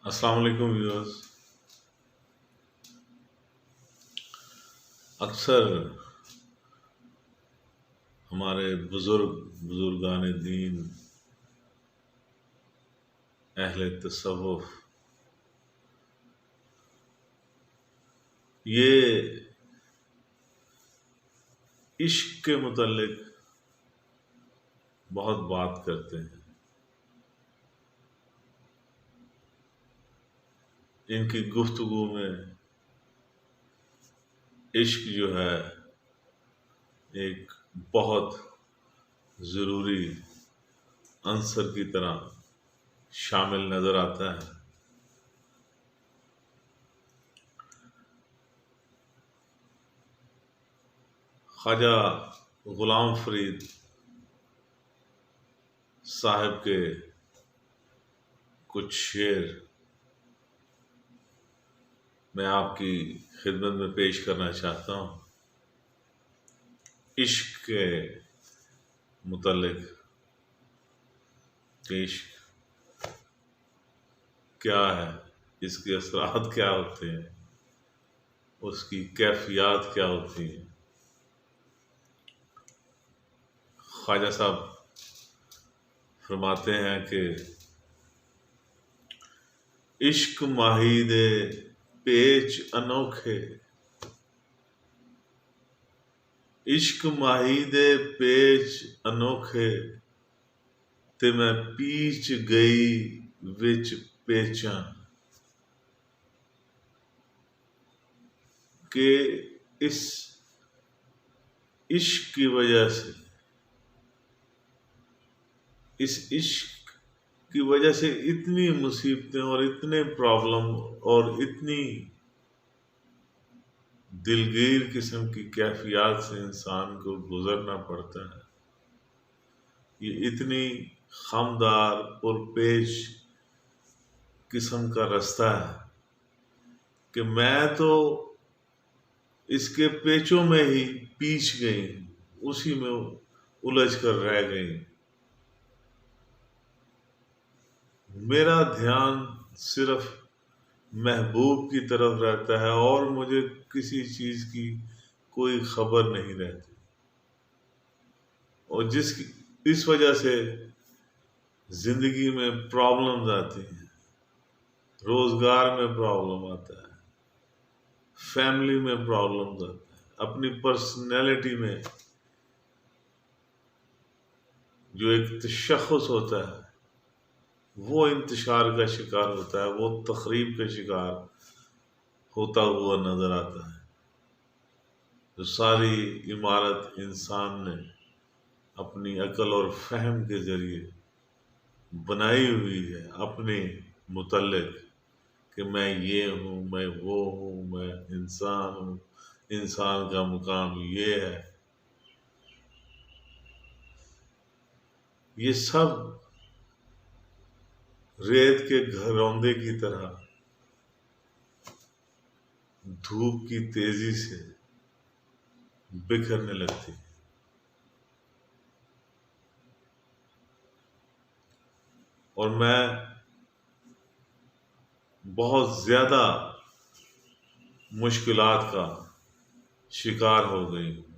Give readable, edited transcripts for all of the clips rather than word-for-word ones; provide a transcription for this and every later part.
السلام علیکم ویورز. اکثر ہمارے بزرگان دین، اہل تصوف، یہ عشق کے متعلق بہت بات کرتے ہیں. ان کی گفتگو میں عشق جو ہے ایک بہت ضروری عنصر کی طرح شامل نظر آتا ہے. خواجہ غلام فرید صاحب کے کچھ شعر میں آپ کی خدمت میں پیش کرنا چاہتا ہوں. عشق کے متعلق کہ عشق کیا ہے، اس کے اثرات کیا ہوتے ہیں، اس کی کیفیات کیا ہوتی ہیں. خواجہ صاحب فرماتے ہیں کہ عشق ماہی دے پیچ انوکھے، عشق ماہی دے پیچ انوکھے، تے میں پیچ گئی وچ پیچاں. کہ اس عشق کی وجہ سے، اس عشق کی وجہ سے اتنی مصیبتیں اور اتنے پرابلم اور اتنی دلگیر قسم کی کیفیات سے انسان کو گزرنا پڑتا ہے. یہ اتنی خمدار پرپیش قسم کا رستہ ہے کہ میں تو اس کے پیچوں میں ہی پیچ گئی، اسی میں الجھ کر رہ گئی. میرا دھیان صرف محبوب کی طرف رہتا ہے اور مجھے کسی چیز کی کوئی خبر نہیں رہتی، اور اس وجہ سے زندگی میں پرابلمز آتی ہیں. روزگار میں پرابلم آتا ہے، فیملی میں پرابلمز آتا ہے، اپنی پرسنالٹی میں جو ایک تشخص ہوتا ہے وہ انتشار کا شکار ہوتا ہے، وہ تخریب کا شکار ہوتا ہوا نظر آتا ہے. جو ساری عمارت انسان نے اپنی عقل اور فہم کے ذریعے بنائی ہوئی ہے اپنے متعلق کہ میں یہ ہوں، میں وہ ہوں، میں انسان ہوں، انسان کا مقام یہ ہے، یہ سب ریت کے گھروندے کی طرح دھوپ کی تیزی سے بکھرنے لگتی. اور میں بہت زیادہ مشکلات کا شکار ہو گئی ہوں.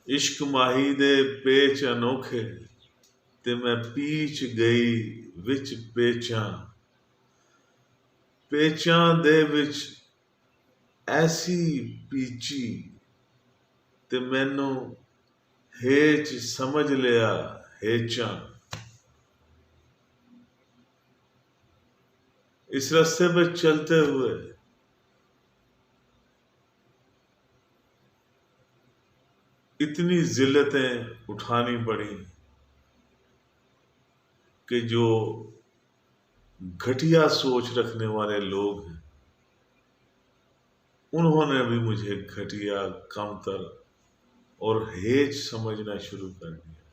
عشق ماہی دے پیچ انوکھے، تے میں پیچ گئی وچ پیچاں. پیچاں دے وچ ایسی پیچی، تے مینوں ہیچ سمجھ لیا ہیچاں. اس رستے پہ چلتے ہوئے اتنی ذلتیں اٹھانی پڑی کہ جو گھٹیا سوچ رکھنے والے لوگ ہیں انہوں نے بھی مجھے گھٹیا، کمتر اور ہیچ سمجھنا شروع کر دیا.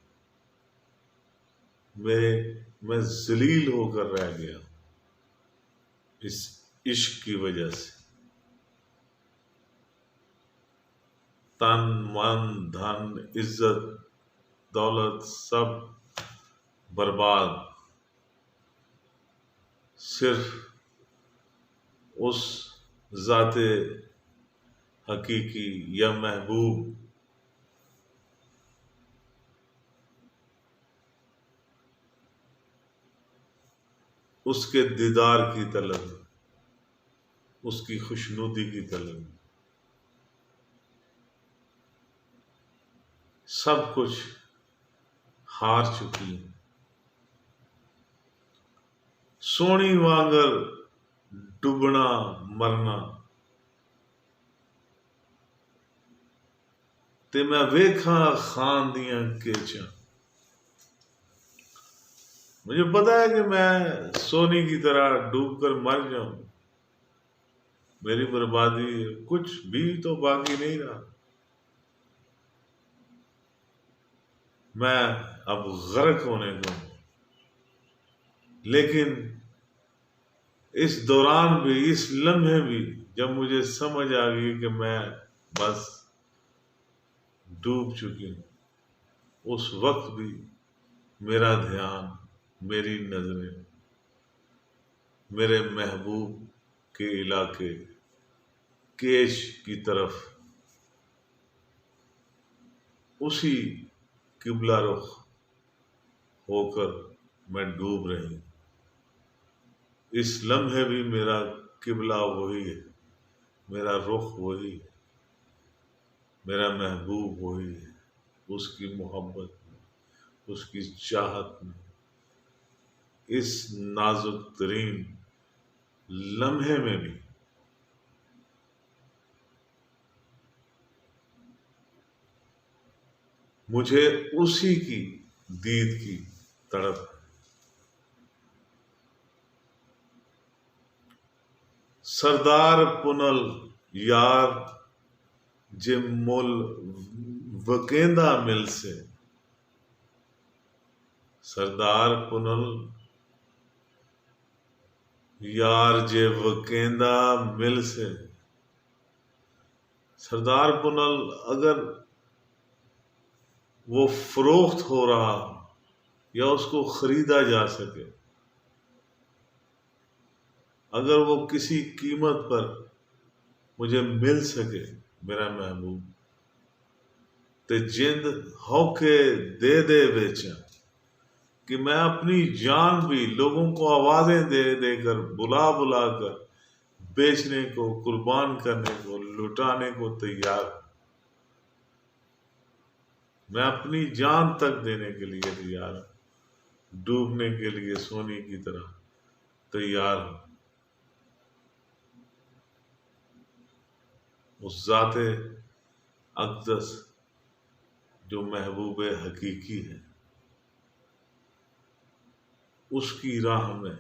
میں ذلیل ہو کر رہ گیا اس عشق کی وجہ سے. تن، من، دھن، عزت، دولت سب برباد صرف اس ذات حقیقی یا محبوب اس کے دیدار کی طلب، اس کی خوشنودی کی طلب، سب کچھ ہار چکی ہیں۔ سونی وانگر ڈبنا مرنا تے میں ویکھاں خان دیاں کیچاں۔ مجھے پتا ہے کہ میں سونی کی طرح ڈوب کر مر جاؤں، میری بربادی کچھ بھی تو باقی نہیں رہا، میں اب غرق ہونے کو ہوں۔ لیکن اس دوران بھی، اس لمحے بھی، جب مجھے سمجھ آ گئی کہ میں بس ڈوب چکی ہوں، اس وقت بھی میرا دھیان، میری نظریں میرے محبوب کے علاقے کیش کی طرف، اسی قبلہ رخ ہو کر میں ڈوب رہی ہوں۔ اس لمحے بھی میرا قبلہ وہی ہے، میرا رخ وہی ہے، میرا محبوب وہی ہے، اس کی محبت میں، اس کی چاہت میں، اس نازک ترین لمحے میں بھی مجھے اسی کی دید کی تڑپ ہے۔ سردار پنل یار جے مل وکیندا مل سے، سردار پنل یار جے وکیندا مل سے۔ سردار پنل اگر وہ فروخت ہو رہا یا اس کو خریدا جا سکے، اگر وہ کسی قیمت پر مجھے مل سکے میرا محبوب، تے جند ہو کے دے دے بیچا، کہ میں اپنی جان بھی لوگوں کو آوازیں دے دے کر، بلا بلا کر بیچنے کو، قربان کرنے کو، لٹانے کو تیار ہوں۔ میں اپنی جان تک دینے کے لیے تیار ہوں، ڈوبنے کے لیے سونی کی طرح تیار ہوں۔ اس ذات اقدس جو محبوب حقیقی ہے، اس کی راہ میں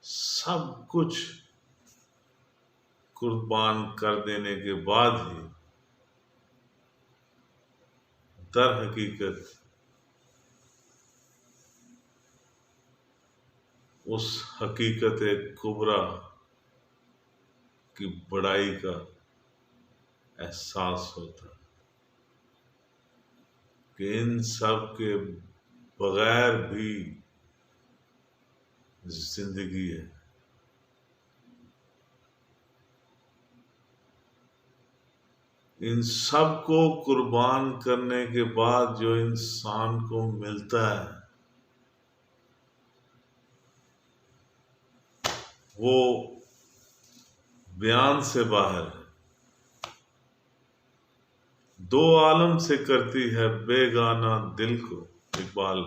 سب کچھ قربان کر دینے کے بعد ہی در حقیقت اس حقیقت کبریٰ کی بڑائی کا احساس ہوتا ہے کہ ان سب کے بغیر بھی زندگی ہے۔ ان سب کو قربان کرنے کے بعد جو انسان کو ملتا ہے وہ بیان سے باہر ہے۔ دو عالم سے کرتی ہے بیگانہ دل کو، اقبال۔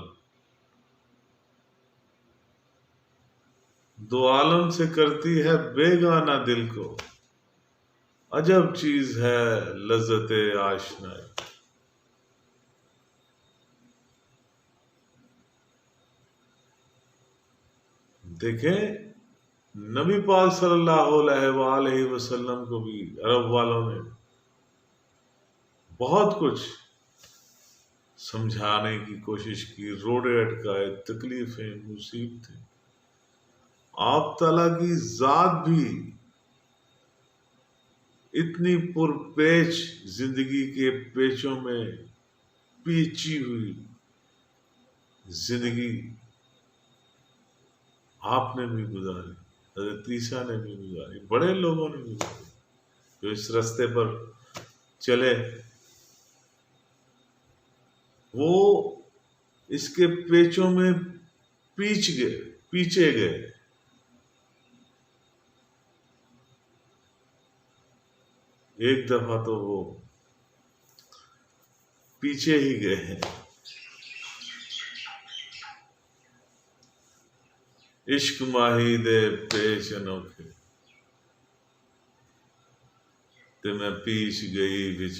دو عالم سے کرتی ہے بیگانہ دل کو، عجب چیز ہے لذت آشنائی۔ دیکھیں، نبی پاک صلی اللہ علیہ وآلہ وسلم کو بھی عرب والوں نے بہت کچھ سمجھانے کی کوشش کی، روڑے اٹکائے، تکلیفیں، مصیبتیں۔ آپ تعالیٰ کی ذات بھی اتنی پرپیچ زندگی کے پیچوں میں پیچی ہوئی زندگی آپ نے بھی گزاری، حضرت عیسیٰ نے بھی گزاری، بڑے لوگوں نے گزاری جو اس راستے پر چلے، وہ اس کے پیچوں میں پیچھے گئے. ایک دفعہ تو وہ پیچھے ہی گئے ہیں. عشق ماہی دے پیش انوکھے تے میں پیچ گئی وچ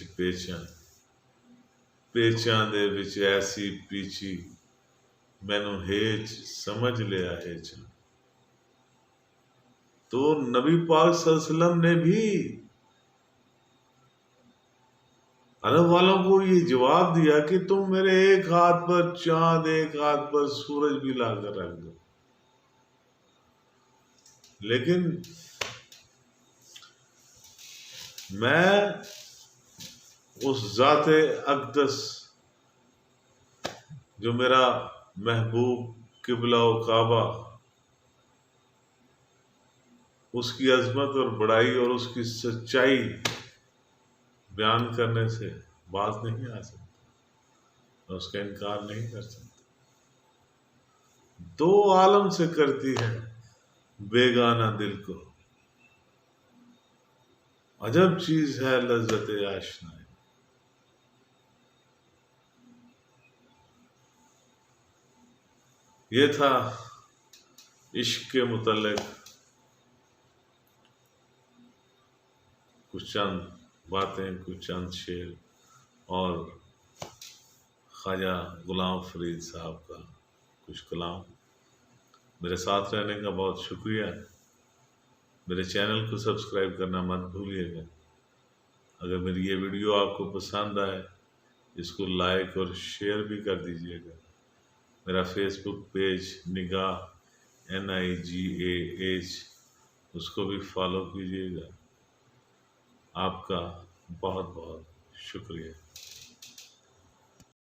پیچاں دے وچ ایسی پیچی مینوں ہیچ سمجھ لیا ہیچ. تو نبی پاک صلی اللہ علیہ وسلم نے بھی عرب والوں کو یہ جواب دیا کہ تم میرے ایک ہاتھ پر چاند ایک ہاتھ پر سورج بھی لا کر رکھ دو، لیکن میں اس ذات اقدس جو میرا محبوب قبلہ و کعبہ، اس کی عظمت اور بڑائی اور اس کی سچائی بیان کرنے سے باز نہیں آ سکتا، میں اس کا انکار نہیں کر سکتا. دو عالم سے کرتی ہے بیگانہ دل کو، عجب چیز ہے لذت آشنائی. یہ تھا عشق کے متعلق کچھ چند باتیں، کچھ چند شعر، اور خواجہ غلام فرید صاحب کا کچھ کلام. میرے ساتھ رہنے کا بہت شکریہ. میرے چینل کو سبسکرائب کرنا مت بھولیے گا. اگر میری یہ ویڈیو آپ کو پسند آئے اس کو لائک اور شیئر بھی کر دیجیے گا. میرا فیس بک پیج نگاہ NIGAH، اس کو بھی فالو کیجیے گا. آپ کا بہت بہت شکریہ.